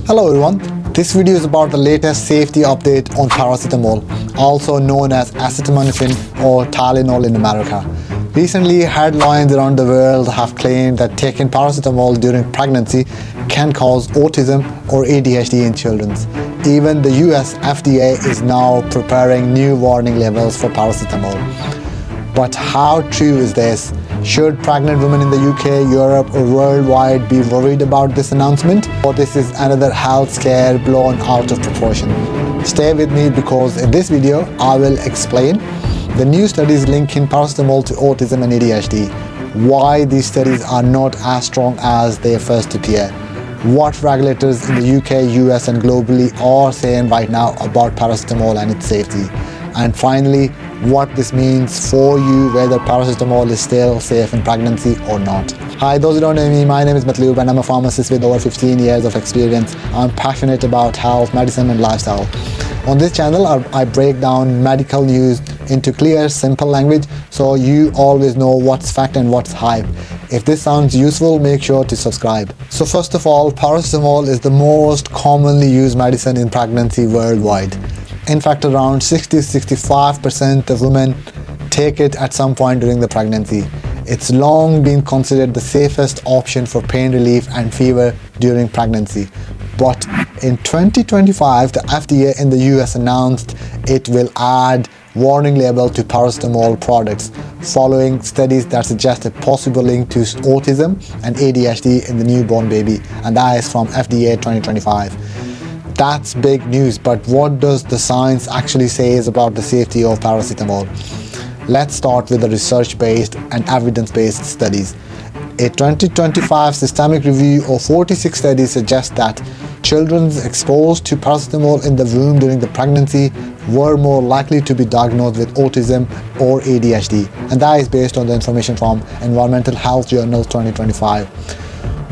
Hello everyone, this video is about the latest safety update on paracetamol, also known as acetaminophen or Tylenol in America. Recently, headlines around the world have claimed that taking paracetamol during pregnancy can cause autism or ADHD in children. Even the US FDA is now preparing new warning labels for paracetamol. But how true is this? Should pregnant women in the UK, Europe or worldwide be worried about this announcement? Or this is another health scare blown out of proportion? Stay with me because in this video I will explain the new studies linking paracetamol to autism and ADHD, why these studies are not as strong as they first appear, what regulators in the UK, US and globally are saying right now about paracetamol and its safety, and finally what this means for you, whether paracetamol is still safe in pregnancy or not. Hi, those who don't know me, my name is Matloob and I'm a pharmacist with over 15 years of experience. I'm passionate about health, medicine and lifestyle. On this channel, I break down medical news into clear, simple language so you always know what's fact and what's hype. If this sounds useful, make sure to subscribe. So first of all, paracetamol is the most commonly used medicine in pregnancy worldwide. In fact, around 60-65% of women take it at some point during the pregnancy. It's long been considered the safest option for pain relief and fever during pregnancy. But in 2025, the FDA in the US announced it will add warning label to paracetamol products following studies that suggest a possible link to autism and ADHD in the newborn baby, and that is from FDA 2025. That's big news, but what does the science actually say about the safety of paracetamol? Let's start with the research-based and evidence-based studies. A 2025 systemic review of 46 studies suggests that children exposed to paracetamol in the womb during the pregnancy were more likely to be diagnosed with autism or ADHD, and that is based on the information from Environmental Health Journal 2025.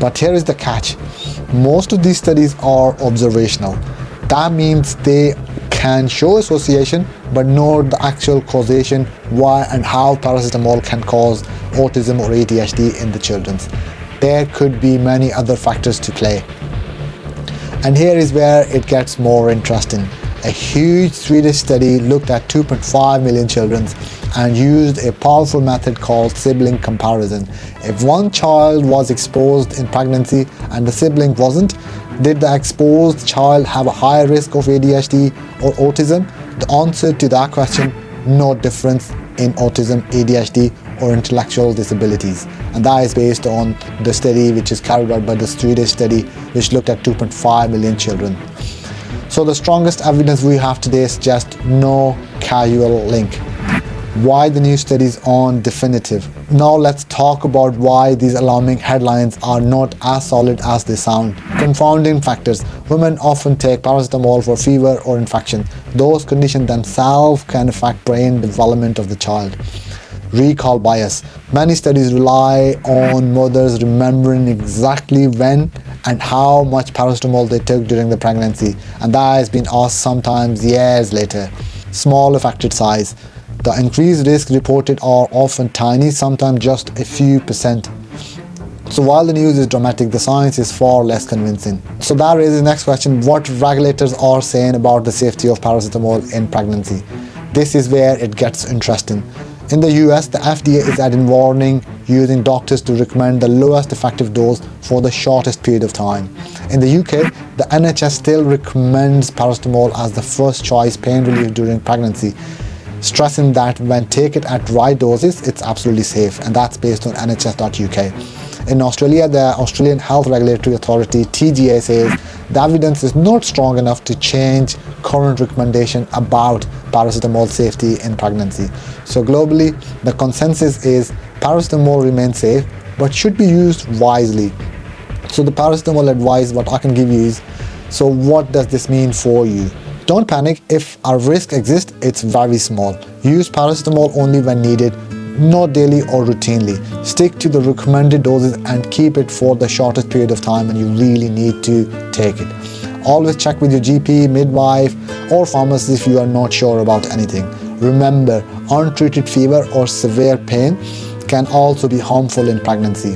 But here is the catch. Most of these studies are observational. That means they can show association but not the actual causation why and how paracetamol can cause autism or ADHD in the children. There could be many other factors to play. And here is where it gets more interesting. A huge Swedish study looked at 2.5 million children and used a powerful method called sibling comparison. If one child was exposed in pregnancy and the sibling wasn't, did the exposed child have a higher risk of ADHD or autism? The answer to that question, no difference in autism, ADHD or intellectual disabilities. And that is based on the study which is carried out by the Swedish study which looked at 2.5 million children. So the strongest evidence we have today suggests no causal link. Why the new studies aren't definitive? Now let's talk about why these alarming headlines are not as solid as they sound. Confounding factors. Women often take paracetamol for fever or infection. Those conditions themselves can affect brain development of the child. Recall bias. Many studies rely on mothers remembering exactly when and how much paracetamol they took during the pregnancy, and that has been asked sometimes years later. Small affected size. The increased risk reported are often tiny, sometimes just a few percent. So while the news is dramatic, the science is far less convincing. So that raises the next question, what regulators are saying about the safety of paracetamol in pregnancy. This is where it gets interesting. In the US, the FDA is adding warning using doctors to recommend the lowest effective dose for the shortest period of time. In the UK, the NHS still recommends paracetamol as the first choice pain relief during pregnancy, stressing that when taken at right doses, it's absolutely safe, and that's based on nhs.uk. In Australia, the Australian Health Regulatory Authority, TGA, says the evidence is not strong enough to change current recommendation about paracetamol safety in pregnancy. So globally, the consensus is paracetamol remains safe, but should be used wisely. So the paracetamol advice, what I can give you is, so what does this mean for you? Don't panic. If a risk exists, it's very small. Use paracetamol only when needed, not daily or routinely. Stick to the recommended doses and keep it for the shortest period of time when you really need to take it. Always check with your GP, midwife or pharmacist if you are not sure about anything. Remember, untreated fever or severe pain can also be harmful in pregnancy.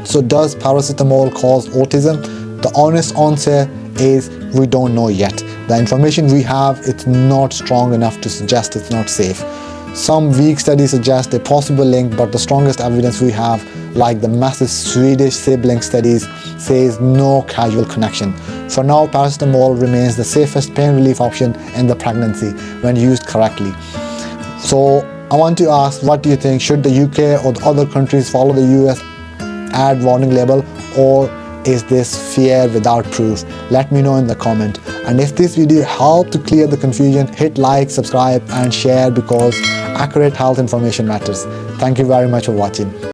So does paracetamol cause autism? The honest answer is we don't know yet. The information we have, it's not strong enough to suggest it's not safe. Some weak studies suggest a possible link, but the strongest evidence we have, like the massive Swedish sibling studies, says no causal connection. For now, paracetamol remains the safest pain relief option in the pregnancy when used correctly. So I want to ask, what do you think? Should the UK or the other countries follow the US ad warning label, or is this fear without proof? Let me know in the comment. And if this video helped to clear the confusion, hit like, subscribe and share, because accurate health information matters. Thank you very much for watching.